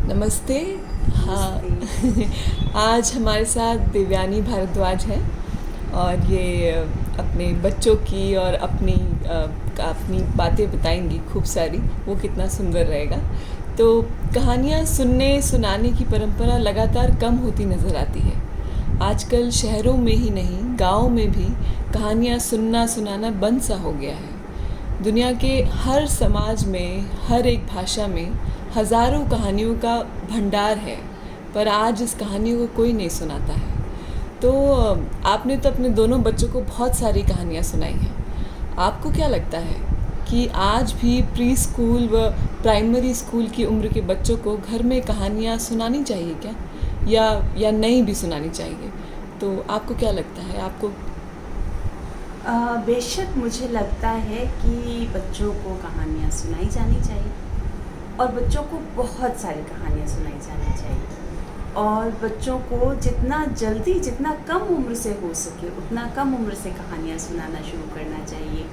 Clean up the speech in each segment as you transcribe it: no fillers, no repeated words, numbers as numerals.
नमस्ते। हाँ। आज हमारे साथ दिव्यानी भारद्वाज हैं और ये अपने बच्चों की और अपनी बातें बताएंगी खूब सारी। वो कितना सुंदर रहेगा। तो कहानियाँ सुनने सुनाने की परंपरा लगातार कम होती नज़र आती है। आजकल शहरों में ही नहीं, गाँव में भी कहानियाँ सुनना सुनाना बंद सा हो गया है। दुनिया के हर समाज में, हर एक भाषा में हज़ारों कहानियों का भंडार है, पर आज इस कहानी को कोई नहीं सुनाता है। तो आपने तो अपने दोनों बच्चों को बहुत सारी कहानियाँ सुनाई हैं। आपको क्या लगता है कि आज भी प्री स्कूल व प्राइमरी स्कूल की उम्र के बच्चों को घर में कहानियाँ सुनानी चाहिए क्या, या नहीं भी सुनानी चाहिए? तो आपको क्या लगता है? आपको बेशक मुझे लगता है कि बच्चों को कहानियाँ सुनाई जानी चाहिए और बच्चों को बहुत सारी कहानियाँ सुनाई जानी चाहिए और बच्चों को जितना जल्दी, जितना कम उम्र से हो सके उतना कम उम्र से कहानियाँ सुनाना शुरू करना चाहिए।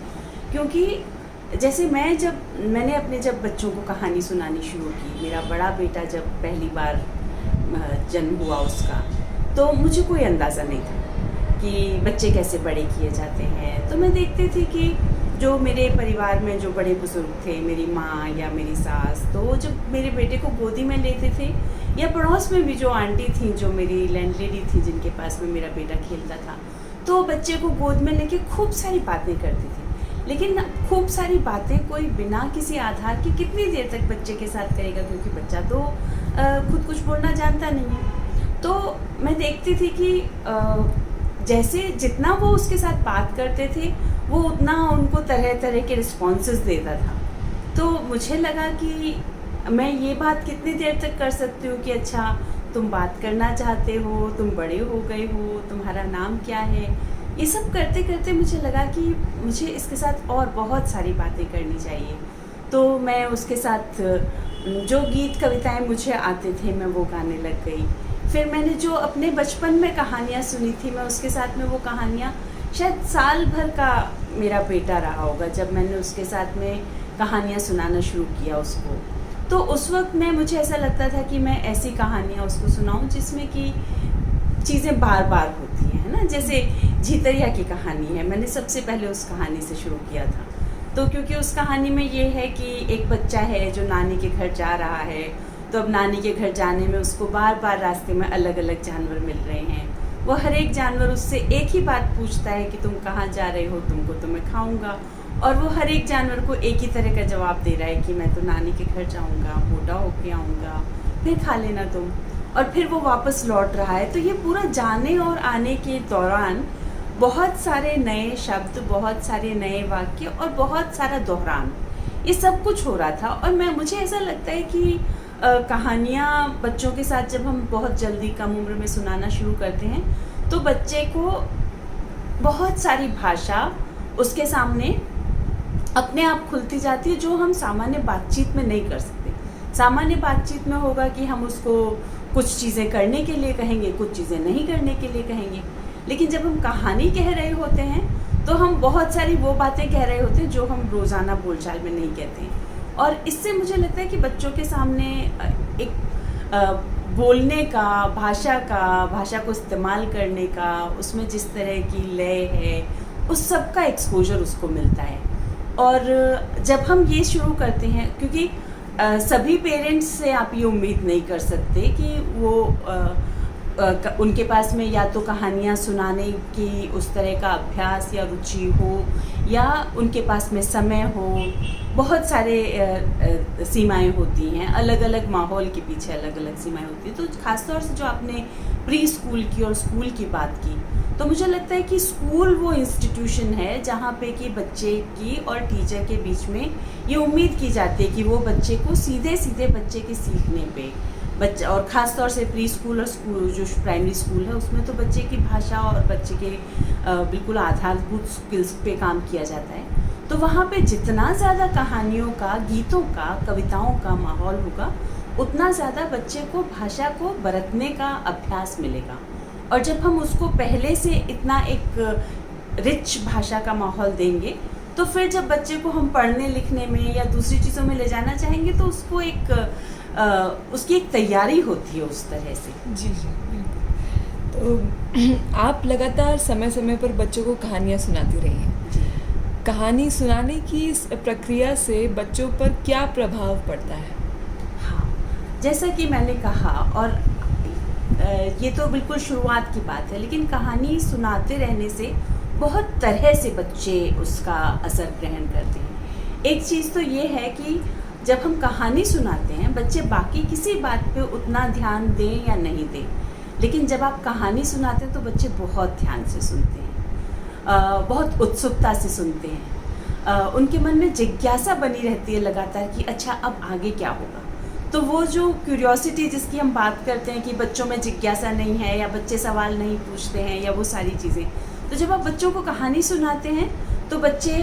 क्योंकि जैसे मैंने अपने जब बच्चों को कहानी सुनानी शुरू की, मेरा बड़ा बेटा जब पहली बार जन्म हुआ उसका, तो मुझे कोई अंदाज़ा नहीं था कि बच्चे कैसे बड़े किए जाते हैं। तो मैं देखती थी कि जो मेरे परिवार में जो बड़े बुजुर्ग थे, मेरी माँ या मेरी सास, तो जब मेरे बेटे को गोदी में लेते थे, या पड़ोस में भी जो आंटी थी, जो मेरी लैंडलेडी थी जिनके पास में मेरा बेटा खेलता था, तो बच्चे को गोद में लेके खूब सारी बातें करती थी। लेकिन खूब सारी बातें कोई बिना किसी आधार की कितनी देर तक बच्चे के साथ करेगा, क्योंकि बच्चा तो खुद कुछ बोलना जानता नहीं है। तो मैं देखती थी कि जैसे जितना वो उसके साथ बात करते थे, वो उतना उनको तरह तरह के रिस्पॉन्सेस देता था। तो मुझे लगा कि मैं ये बात कितनी देर तक कर सकती हूँ कि अच्छा, तुम बात करना चाहते हो, तुम बड़े हो गए हो, तुम्हारा नाम क्या है। ये सब करते करते मुझे लगा कि मुझे इसके साथ और बहुत सारी बातें करनी चाहिए। तो मैं उसके साथ जो गीत कविताएं मुझे आते थे, मैं वो गाने लग गई। फिर मैंने जो अपने बचपन में कहानियाँ सुनी थी, मैं उसके साथ में वो कहानियाँ, शायद साल भर का मेरा बेटा रहा होगा जब मैंने उसके साथ में कहानियाँ सुनाना शुरू किया उसको। तो उस वक्त मुझे ऐसा लगता था कि मैं ऐसी कहानियाँ उसको सुनाऊं जिसमें कि चीज़ें बार बार होती हैं, है ना। जैसे झितरिया की कहानी है, मैंने सबसे पहले उस कहानी से शुरू किया था। तो क्योंकि उस कहानी में ये है कि एक बच्चा है जो नानी के घर जा रहा है, तो अब नानी के घर जाने में उसको बार बार रास्ते में अलग अलग जानवर मिल रहे हैं। वो हर एक जानवर उससे एक ही बात पूछता है कि तुम कहाँ जा रहे हो, तुमको तो मैं खाऊंगा। और वो हर एक जानवर को एक ही तरह का जवाब दे रहा है कि मैं तो नानी के घर जाऊंगा, मोटा होके आऊँगा, फिर खा लेना तुम। और फिर वो वापस लौट रहा है। तो ये पूरा जाने और आने के दौरान बहुत सारे नए शब्द, बहुत सारे नए वाक्य और बहुत सारा दोहरान, ये सब कुछ हो रहा था। और मुझे ऐसा लगता है कि कहानियाँ बच्चों के साथ जब हम बहुत जल्दी कम उम्र में सुनाना शुरू करते हैं, तो बच्चे को बहुत सारी भाषा उसके सामने अपने आप खुलती जाती है, जो हम सामान्य बातचीत में नहीं कर सकते। सामान्य बातचीत में होगा कि हम उसको कुछ चीज़ें करने के लिए कहेंगे, कुछ चीज़ें नहीं करने के लिए कहेंगे। लेकिन जब हम कहानी कह रहे होते हैं, तो हम बहुत सारी वो बातें कह रहे होते हैं जो हम रोज़ाना बोलचाल में नहीं कहते हैं। और इससे मुझे लगता है कि बच्चों के सामने एक बोलने का, भाषा को इस्तेमाल करने का, उसमें जिस तरह की लय है, उस सब का एक्सपोजर उसको मिलता है। और जब हम ये शुरू करते हैं, क्योंकि सभी पेरेंट्स से आप ये उम्मीद नहीं कर सकते कि वो उनके पास में या तो कहानियाँ सुनाने की उस तरह का अभ्यास या रुचि हो, या उनके पास में समय हो। बहुत सारे सीमाएं होती हैं, अलग अलग माहौल के पीछे अलग अलग सीमाएं होती हैं। तो ख़ासतौर से जो आपने प्री स्कूल की और स्कूल की बात की, तो मुझे लगता है कि स्कूल वो इंस्टीट्यूशन है जहाँ पे कि बच्चे की और टीचर के बीच में ये उम्मीद की जाती है कि वो बच्चे को सीधे सीधे बच्चे के सीखने पे बच्चा, और ख़ास तौर से प्री स्कूल और स्कूल जो प्राइमरी स्कूल है, उसमें तो बच्चे की भाषा और बच्चे के बिल्कुल आधारभूत स्किल्स पे काम किया जाता है। तो वहाँ पे जितना ज़्यादा कहानियों का, गीतों का, कविताओं का माहौल होगा, उतना ज़्यादा बच्चे को भाषा को बरतने का अभ्यास मिलेगा। और जब हम उसको पहले से इतना एक रिच भाषा का माहौल देंगे, तो फिर जब बच्चे को हम पढ़ने लिखने में या दूसरी चीज़ों में ले जाना चाहेंगे, तो उसको एक उसकी एक तैयारी होती है उस तरह से। जी जी बिल्कुल। तो आप लगातार समय समय पर बच्चों को कहानियाँ सुनाती रही हैं। जी कहानी सुनाने की इस प्रक्रिया से बच्चों पर क्या प्रभाव पड़ता है? हाँ, जैसा कि मैंने कहा, और ये तो बिल्कुल शुरुआत की बात है, लेकिन कहानी सुनाते रहने से बहुत तरह से बच्चे उसका असर ग्रहण करते हैं। एक चीज़ तो ये है कि जब हम कहानी सुनाते हैं, बच्चे बाकी किसी बात पे उतना ध्यान दें या नहीं दें, लेकिन जब आप कहानी सुनाते हैं तो बच्चे बहुत ध्यान से सुनते हैं, बहुत उत्सुकता से सुनते हैं। उनके मन में जिज्ञासा बनी रहती है लगातार कि अच्छा अब आगे क्या होगा। तो वो जो क्यूरियोसिटी जिसकी हम बात करते हैं कि बच्चों में जिज्ञासा नहीं है या बच्चे सवाल नहीं पूछते हैं या वो सारी चीज़ें, तो जब आप बच्चों को कहानी सुनाते हैं तो बच्चे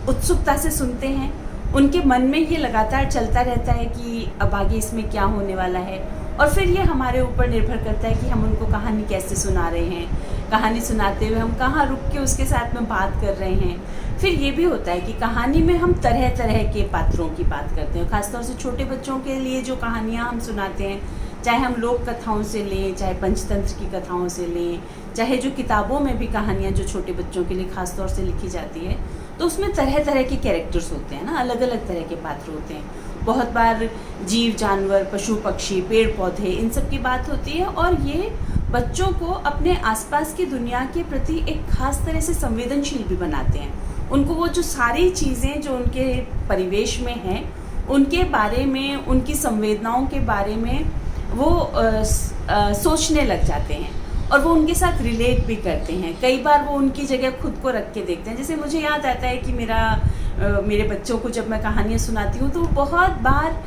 उत्सुकता से सुनते हैं। उनके मन में ये लगातार चलता रहता है कि अब आगे इसमें क्या होने वाला है, और फिर ये हमारे ऊपर निर्भर करता है कि हम उनको कहानी कैसे सुना रहे हैं। कहानी सुनाते हुए हम कहाँ रुक के उसके साथ में बात कर रहे हैं। फिर ये भी होता है कि कहानी में हम तरह तरह के पात्रों की बात करते हैं। खासतौर से छोटे बच्चों के लिए जो कहानियाँ हम सुनाते हैं, चाहे हम लोक कथाओं से लें, चाहे पंचतंत्र की कथाओं से लें, चाहे जो किताबों में भी कहानियाँ जो छोटे बच्चों के लिए खासतौर से लिखी जाती है, तो उसमें तरह तरह के कैरेक्टर्स होते हैं ना, अलग अलग तरह के पात्र होते हैं। बहुत बार जीव जानवर, पशु पक्षी, पेड़ पौधे, इन सब की बात होती है, और ये बच्चों को अपने आसपास की दुनिया के प्रति एक खास तरह से संवेदनशील भी बनाते हैं। उनको वो जो सारी चीज़ें जो उनके परिवेश में हैं, उनके बारे में, उनकी संवेदनाओं के बारे में वो सोचने लग जाते हैं, और वो उनके साथ रिलेट भी करते हैं। कई बार वो उनकी जगह खुद को रख के देखते हैं। जैसे मुझे याद आता है कि मेरे बच्चों को जब मैं कहानियाँ सुनाती हूँ तो बहुत बार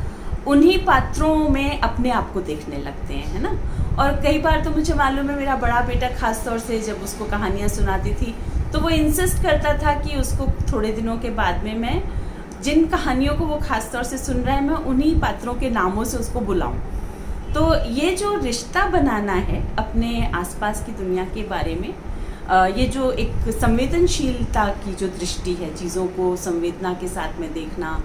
उन्हीं पात्रों में अपने आप को देखने लगते हैं, है ना। और कई बार तो मुझे मालूम है, मेरा बड़ा बेटा खास तौर से जब उसको कहानियाँ सुनाती थी तो वो इंसिस्ट करता था कि उसको थोड़े दिनों के बाद में मैं जिन कहानियों को वो खास तौर से सुन रहा है, मैं उन्हीं पात्रों के नामों से उसको बुलाऊं। तो ये जो रिश्ता बनाना है अपने आसपास की दुनिया के बारे में, ये जो एक संवेदनशीलता की जो दृष्टि है, चीज़ों को संवेदना के साथ में देखना,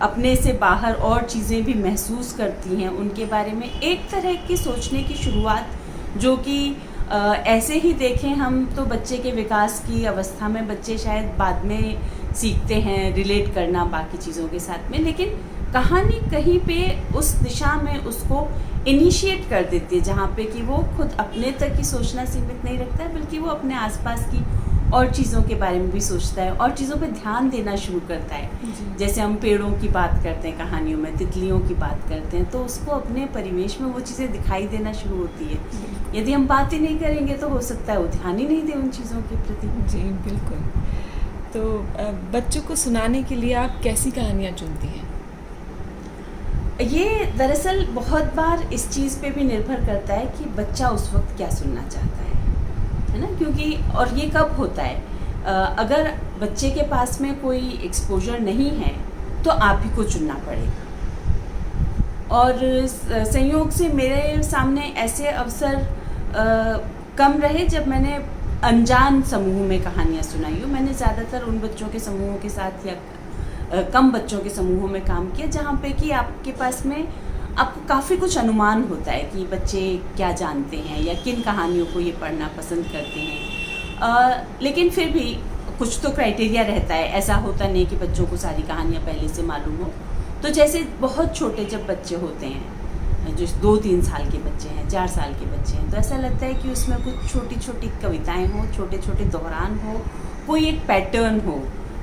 अपने से बाहर और चीज़ें भी महसूस करती हैं उनके बारे में, एक तरह की सोचने की शुरुआत, जो कि ऐसे ही देखें हम तो बच्चे के विकास की अवस्था में बच्चे शायद बाद में सीखते हैं रिलेट करना बाकी चीज़ों के साथ में, लेकिन कहानी कहीं पे उस दिशा में उसको इनिशिएट कर देती है, जहाँ पे कि वो खुद अपने तक ही सोचना सीमित नहीं रखता है, बल्कि वो अपने आसपास की और चीज़ों के बारे में भी सोचता है और चीज़ों पे ध्यान देना शुरू करता है। जैसे हम पेड़ों की बात करते हैं कहानियों में, तितलियों की बात करते हैं, तो उसको अपने परिवेश में वो चीज़ें दिखाई देना शुरू होती है। यदि हम बात ही नहीं करेंगे तो हो सकता है वो ध्यान ही नहीं दे उन चीज़ों के प्रति। जी बिल्कुल। तो बच्चों को सुनाने के लिए आप कैसी कहानियाँ चुनती हैं? ये दरअसल बहुत बार इस चीज़ पे भी निर्भर करता है कि बच्चा उस वक्त क्या सुनना चाहता है ना। क्योंकि और ये कब होता है, अगर बच्चे के पास में कोई एक्सपोजर नहीं है तो आप ही को चुनना पड़ेगा। और संयोग से मेरे सामने ऐसे अवसर कम रहे जब मैंने अनजान समूह में कहानियाँ सुनाई हो। मैंने ज़्यादातर उन बच्चों के समूहों के साथ या कम बच्चों के समूहों में काम किया जहाँ पे कि आपके पास में आपको काफ़ी कुछ अनुमान होता है कि बच्चे क्या जानते हैं या किन कहानियों को ये पढ़ना पसंद करते हैं। लेकिन फिर भी कुछ तो क्राइटेरिया रहता है, ऐसा होता नहीं कि बच्चों को सारी कहानियाँ पहले से मालूम हो। तो जैसे बहुत छोटे जब बच्चे होते हैं, जो 2-3 साल के बच्चे हैं, 4 साल के बच्चे हैं, तो ऐसा लगता है कि उसमें कुछ छोटी छोटी कविताएँ हों, छोटे छोटे दोहरान हो, कोई एक पैटर्न हो,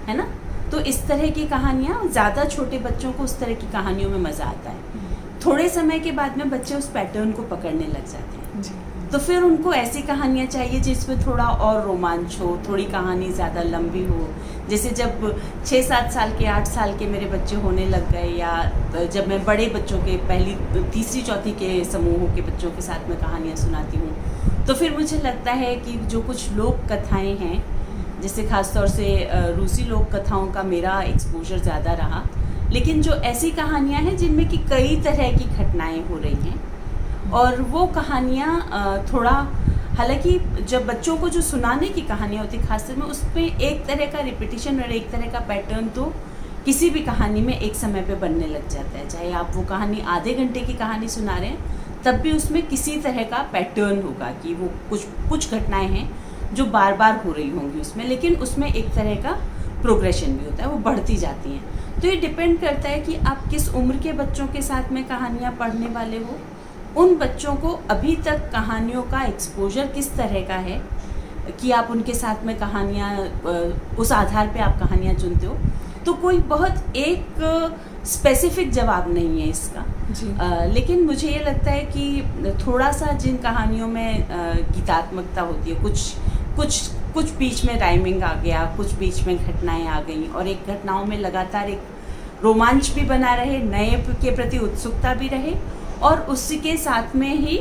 है ना। तो इस तरह की कहानियाँ, ज़्यादा छोटे बच्चों को उस तरह की कहानियों में मज़ा आता है। थोड़े समय के बाद में बच्चे उस पैटर्न को पकड़ने लग जाते हैं जी। तो फिर उनको ऐसी कहानियाँ चाहिए जिसमें थोड़ा और रोमांच हो, थोड़ी कहानी ज़्यादा लंबी हो। जैसे जब 6-7 साल के, 8 साल के मेरे बच्चे होने लग गए, या जब मैं बड़े बच्चों के पहली, तीसरी, चौथी के समूहों के बच्चों के साथ में कहानियाँ सुनाती हूँ, तो फिर मुझे लगता है कि जो कुछ लोक कथाएँ हैं, जैसे ख़ास तौर से रूसी लोक कथाओं का मेरा एक्सपोजर ज़्यादा रहा, लेकिन जो ऐसी कहानियाँ हैं जिनमें कि कई तरह की घटनाएं हो रही हैं, और वो कहानियाँ थोड़ा, हालांकि जब बच्चों को जो सुनाने की कहानियाँ होती खासतौर में, उस पर एक तरह का रिपीटिशन और एक तरह का पैटर्न तो किसी भी कहानी में एक समय पे बनने लग जाता है। चाहे आप वो कहानी आधे घंटे की कहानी सुना रहे हैं, तब भी उसमें किसी तरह का पैटर्न होगा कि वो कुछ घटनाएं हैं जो बार बार हो रही होंगी उसमें, लेकिन उसमें एक तरह का प्रोग्रेशन भी होता है, वो बढ़ती जाती हैं। तो ये डिपेंड करता है कि आप किस उम्र के बच्चों के साथ में कहानियाँ पढ़ने वाले हो, उन बच्चों को अभी तक कहानियों का एक्सपोजर किस तरह का है कि आप उनके साथ में कहानियाँ उस आधार पे आप कहानियाँ चुनते हो। तो कोई बहुत एक स्पेसिफिक जवाब नहीं है इसका जी। लेकिन मुझे ये लगता है कि थोड़ा सा जिन कहानियों में गीतात्मकता होती है, कुछ बीच में राइमिंग आ गया, कुछ बीच में घटनाएं आ गई, और एक घटनाओं में लगातार एक रोमांच भी बना रहे, नए के प्रति उत्सुकता भी रहे, और उसी के साथ में ही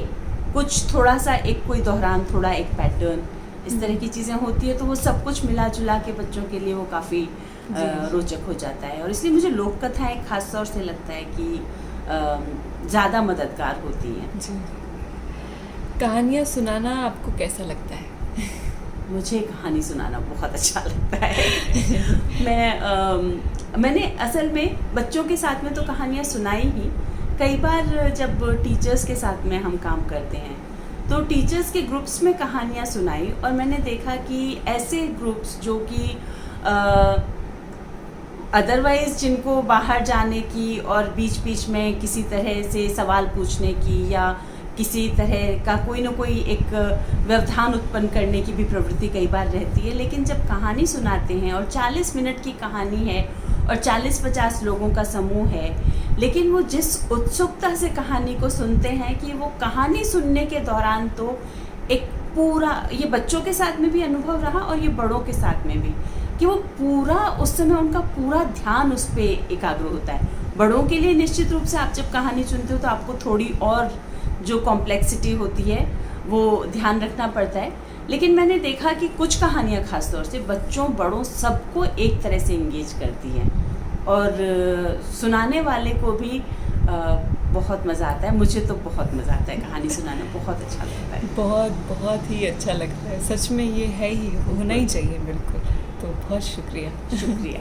कुछ थोड़ा सा एक कोई दोहरान, थोड़ा एक पैटर्न, इस तरह की चीज़ें होती है, तो वो सब कुछ मिला जुला के बच्चों के लिए वो काफ़ी रोचक हो जाता है। और इसलिए मुझे लोक कथाएं खास तौर से लगता है कि ज़्यादा मददगार होती हैं। जी। कहानियाँ सुनाना आपको कैसा लगता है? मुझे कहानी सुनाना बहुत अच्छा लगता है। मैंने असल में बच्चों के साथ में तो कहानियाँ सुनाई ही, कई बार जब टीचर्स के साथ में हम काम करते हैं तो टीचर्स के ग्रुप्स में कहानियाँ सुनाई, और मैंने देखा कि ऐसे ग्रुप्स जो कि अदरवाइज़ जिनको बाहर जाने की और बीच बीच में किसी तरह से सवाल पूछने की या किसी तरह का कोई ना कोई एक व्यवधान उत्पन्न करने की भी प्रवृत्ति कई बार रहती है, लेकिन जब कहानी सुनाते हैं और 40 मिनट की कहानी है और 40-50 लोगों का समूह है, लेकिन वो जिस उत्सुकता से कहानी को सुनते हैं कि वो कहानी सुनने के दौरान तो एक पूरा, ये बच्चों के साथ में भी अनुभव रहा और ये बड़ों के साथ में भी, कि वो पूरा उस समय उनका पूरा ध्यान उस पर एकाग्र होता है। बड़ों के लिए निश्चित रूप से आप जब कहानी सुनते हो तो आपको थोड़ी और जो कॉम्प्लेक्सिटी होती है वो ध्यान रखना पड़ता है, लेकिन मैंने देखा कि कुछ कहानियाँ खास तौर से बच्चों बड़ों सबको एक तरह से इंगेज करती हैं, और सुनाने वाले को भी बहुत मज़ा आता है। मुझे तो बहुत मज़ा आता है, कहानी सुनाना बहुत अच्छा लगता है। बहुत ही अच्छा लगता है, सच में ये है ही, होना ही चाहिए बिल्कुल। तो बहुत शुक्रिया। शुक्रिया।